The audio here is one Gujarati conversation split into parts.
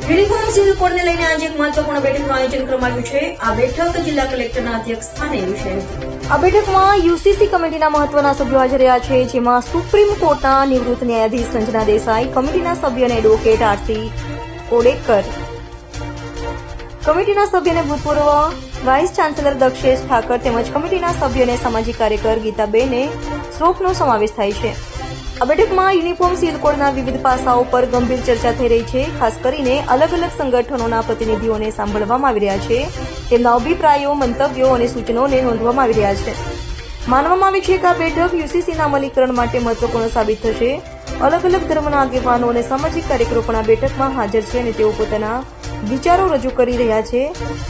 યુનિફોર્મ સિવિલ કોડને લઈને આજે એક મહત્વપૂર્ણ બેઠકનું આયોજન કરવામાં આવ્યું છે। આ બેઠક જિલ્લા કલેક્ટરના અધ્યક્ષ સ્થાને યોજાઈ હતી। આ બેઠકમાં યુસીસી કમિટીના મહત્વના સભ્યો હાજર રહ્યા છે, જેમાં સુપ્રીમ કોર્ટના નિવૃત્ત ન્યાયાધીશ સંજના દેસાઈ, કમિટીના સભ્ય અને એડવોકેટ આરસી કોડેકર, કમિટીના સભ્ય અને ભૂતપૂર્વ વાઇસ ચાન્સેલર દક્ષેશ ઠાકર તેમજ કમિટીના સભ્ય અને સામાજિક કાર્યકર ગીતાબેન શ્રોફનો સમાવેશ થાય છે। આ બેઠકમાં યુનિફોર્મ સિવિલ કોડના વિવિધ પાસાઓ પર ગંભીર ચર્ચા થઈ રહી છે। ખાસ કરીને અલગ અલગ સંગઠનોના પ્રતિનિધિઓને સાંભળવામાં આવી રહ્યા છે, તેમના અભિપ્રાયો, મંતવ્યો અને સૂચનોને નોંધવામાં આવી રહ્યા છે। માનવામાં આવે છે કે આ બેઠક યુસીસીના અમલીકરણ માટે મહત્વપૂર્ણ સાબિત થશે। અલગ અલગ ધર્મના આગેવાનો અને સામાજિક કાર્યકરો પણ આ બેઠકમાં હાજર છે અને તેઓ પોતાના વિચારો રજૂ કરી રહ્યા છે।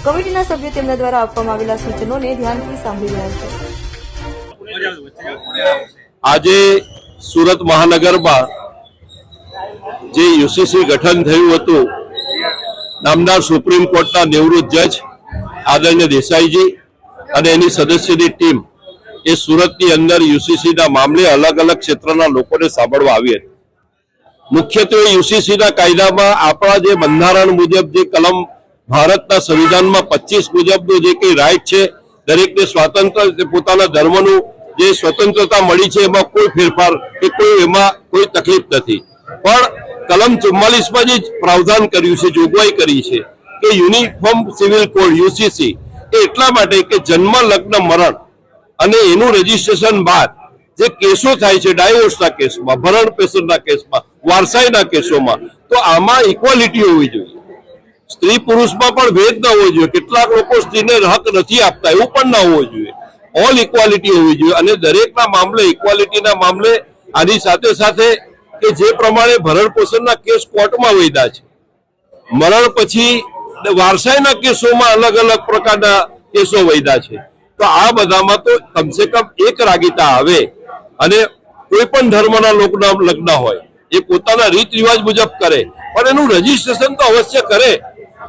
કમિટીના સભ્યો તેમના દ્વારા આપવામાં આવેલા સૂચનોને ધ્યાનથી સાંભળી રહ્યા છે। આજે સુરત મહાનગરમાં જે યુસીસી ગઠન થયું હતું, નામદાર સુપ્રીમ કોર્ટના નિવૃત્ત જજ આદરણીય દેસાઈજી અને એની સદસ્યની ટીમ એ સુરતની અંદર યુસીસીના મામલે અલગ અલગ ક્ષેત્રના લોકોને સાંભળવા આવી હતી। મુખ્યત્વે યુસીસીના કાયદામાં આપણા જે બંધારણ મુજબ જે કલમ ભારતના સંવિધાનમાં 25 મુજબનું જે કંઈ રાઇટ છે, દરેકને સ્વાતંત્ર્ય પોતાના ધર્મનું જે સ્વતંત્રતા મળી છે એમાં કોઈ ફેરફાર કે કોઈ એમાં કોઈ તકલીફ નથી। પણ કલમ 44માં જે પ્રાવધાન કર્યું છે, જોગવાઈ કરી છે કે યુનિફોર્મ સિવિલ કોડ યુસીસી એ એટલા માટે કે જન્મ, લગ્ન, મરણ અને એનું રજીસ્ટ્રેશન બાદ જે કેસો થાય છે, ડાયવોર્સના કેસમાં, ભરણ પેશનના કેસમાં, વારસાઈના કેસોમાં, તો આમાં ઇક્વાલિટી હોવી જોઈએ। સ્ત્રી પુરુષમાં પણ ભેદ ન હોવો જોઈએ। કેટલાક લોકો સ્ત્રીને હક નથી આપતા, એવું પણ ન હોવું જોઈએ। ઓલ ઇક્વાલિટી હોવી જોઈએ અને દરેકના મામલે ઇક્વાલિટીના મામલે આની સાથે સાથે કે જે પ્રમાણે ભરણ પોષણના કેસ કોર્ટમાં વૈધા છે, મરણ પછી વારસાઈના કેસોમાં અલગ અલગ પ્રકારના કેસો વૈધા છે, તો આ બધામાં તો કમસે કમ એક રાગીતા આવે અને કોઈ પણ ધર્મના લોકોના લગ્ન હોય એ પોતાના રીત રિવાજ મુજબ કરે, પણ એનું રજીસ્ટ્રેશન તો અવશ્ય કરે।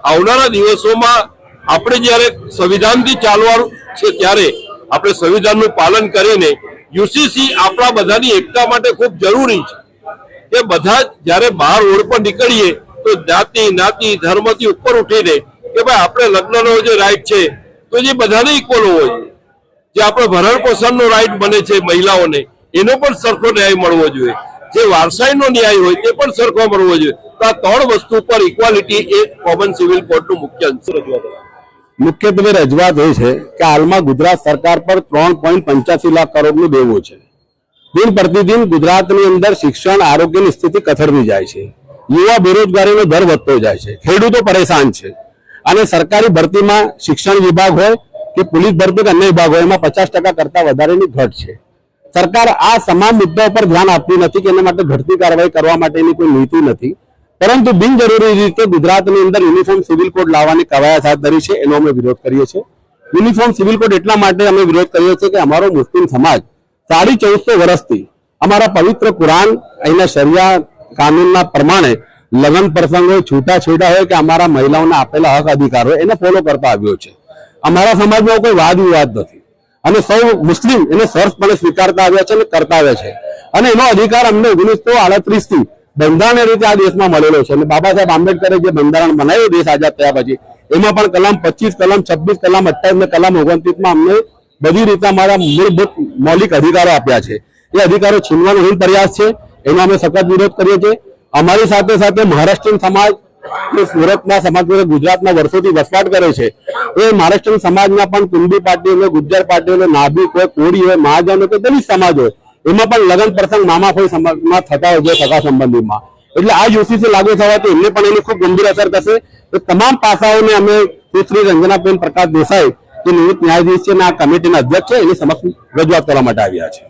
આવનારા દિવસોમાં આપણે જયારે સંવિધાનથી ચાલવાનું છે ત્યારે આપણે સંવિધાનનું પાલન કરીને યુસીસી આપણા બધાની એકતા માટે ખૂબ જરૂરી છે કે બધા જયારે બહાર રોડ પર નીકળીએ તો જાતિ, નાતિ, ધર્મથી ઉપર ઉઠીને કે ભાઈ આપણે લગ્નનો જે રાઈટ છે તો જે બધાને ઇક્વલ હોવો જોઈએ। જે આપણે ભરણ પોષણનો રાઈટ બને છે મહિલાઓને, એનો પણ સરખો ન્યાય મળવો જોઈએ। જે વારસાઈનો ન્યાય હોય તે પણ સરખો મળવો જોઈએ। તો આ ત્રણ વસ્તુ પર ઇક્વાલિટી એ કોમન સિવિલ કોડનું મુખ્ય અંશ રજૂઆત છે। મુખ્યત્વે રજૂઆત એ છે કે હાલમાં ગુજરાત સરકાર પર 3.85 લાખ કરોડનું દેવું છે। દિન પ્રતિદિન ગુજરાતની અંદર શિક્ષણ, આરોગ્યની સ્થિતિ કથળતી જાય છે। યુવા બેરોજગારીનો દર વધતો જાય છે, ખેડૂતો પરેશાન છે અને સરકારી ભરતીમાં શિક્ષણ વિભાગ હોય કે પોલીસ ભરતી કે અન્ય વિભાગ હોય એમાં 50% કરતા વધારેની ઘટ છે। સરકાર આ તમામ મુદ્દાઓ પર ધ્યાન આપતી નથી કે એના માટે ઘટતી કાર્યવાહી કરવા માટેની કોઈ નીતિ નથી, પરંતુ બિનજરૂરી રીતે ગુજરાતની અંદર યુનિફોર્મ સિવિલ કોડ લાવવાની કવાયત હાથ ધરી છે, એનો અમે વિરોધ કરીએ છીએ। યુનિફોર્મ સિવિલ કોડ એટલા માટે અમે વિરોધ કરીએ છીએ કે અમારો મુસ્લિમ સમાજ 1450 વર્ષથી અમારા પવિત્ર કુરાન, અહીંના શરિયા કાનૂનના પ્રમાણે લગ્ન પ્રસંગ હોય, છૂટાછેડા હોય કે અમારા મહિલાઓને આપેલા હક અધિકાર હોય એને ફોલો કરતા આવ્યો છે। અમારા સમાજમાં કોઈ વાદ વિવાદ નથી અને સૌ મુસ્લિમ એને સરસપણે સ્વીકારતા આવ્યા છે અને કરતા આવ્યા છે અને એનો અધિકાર અમને 1938 થી બંધારણીય રીતે આ દેશમાં મળેલો છે। અને બાબા સાહેબ આંબેડકરે જે બંધારણ બનાવ્યું દેશ આઝાદ થયા પછી એમાં પણ કલમ 25, કલમ 26, કલમ 28 અને કલમ 29માં અમને બધી રીતે અમારા મૂળભૂત મૌલિક અધિકારો આપ્યા છે। એ અધિકારો છીનવાનો હીન પ્રયાસ છે, એનો અમે સખત વિરોધ કરીએ છીએ। અમારી સાથે સાથે મહારાષ્ટ્રીયન સમાજ સુરતના સમાજ ગુજરાતના વર્ષોથી વસવાટ કરે છે, એ મહારાષ્ટ્રીયન સમાજના પણ કુંડી પાર્ટી હોય, ગુજ્જર પાર્ટી હોય, નાભિક હોય, કોળી હોય, મહાજન હોય કે દલિત સમાજ હોય, એમાં પણ લગ્ન પ્રસંગ મામા કોઈ સમાજમાં થતા હોય છે સગા સંબંધીમાં। એટલે આ યુસીસી લાગુ થવાથી એમને પણ એની ખૂબ ગંભીર અસર થશે। તો તમામ પાસાઓને અમે શ્રી રંજનાબેન પ્રકાશ દેસાઈ જે નિવૃત્ત ન્યાયાધીશ છે અને આ કમિટીના અધ્યક્ષ છે એની સમક્ષ રજૂઆત કરવા માટે આવ્યા છે।